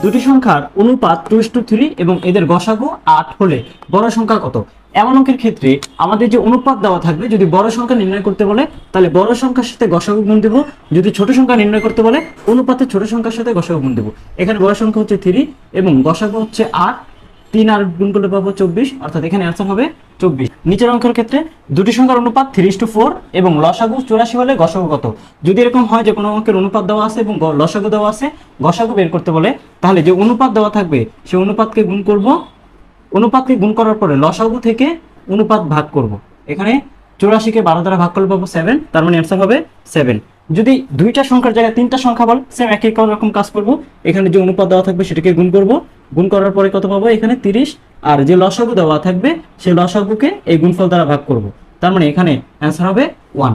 দুটি সংখ্যার অনুপাত 2:3 এবং এদের গসাগু 8 হলে বড় সংখ্যা কত? এমন অঙ্কের ক্ষেত্রে আমাদের যে অনুপাত দেওয়া থাকবে, যদি বড় সংখ্যা নির্ণয় করতে বলে তাহলে বড় সংখ্যার সাথে গসাগু গুণ দেব, যদি ছোট সংখ্যা নির্ণয় করতে বলে অনুপাতে ছোট সংখ্যার সাথে গসাগু গুণ দেব। এখানে বড় সংখ্যা হচ্ছে 3 এবং গসাগু হচ্ছে 8, 3 আর গুণ করলে পাবো 24, অর্থাৎ এখানে অ্যান্সার হবে 24। নিচের অঙ্কের ক্ষেত্রে দুটি সংখ্যার অনুপাত 3:4 এবং লসাগু 84 হলে গসাগু কত? যদি এরকম হয় যে কোনো অঙ্কের অনুপাত দেওয়া আছে এবং লসাগু দেওয়া আছে, গসাগু বের করতে বলে, তাহলে যে অনুপাত দেওয়া থাকবে সেই অনুপাতকে গুণ করব, অনুপাতকে গুণ করার পরে লসাগু থেকে অনুপাত ভাগ করব। এখানে 84কে 12 দ্বারা ভাগ করলে পাবো 7, তার মানে অ্যান্সার হবে 7। যদি দুইটা সংখ্যার জায়গায় তিনটা সংখ্যা বল, সেম একই রকম কাজ করব। এখানে যে অনুপাত দেওয়া থাকবে সেটাকে গুণ করব, গুণ করার পরে কত পাবো? এখানে 30, আর যে লসাগু দেওয়া থাকবে সেই লসাগুকে এই গুণফল দ্বারা ভাগ করব। তার মানে এখানে অ্যান্সার হবে 1।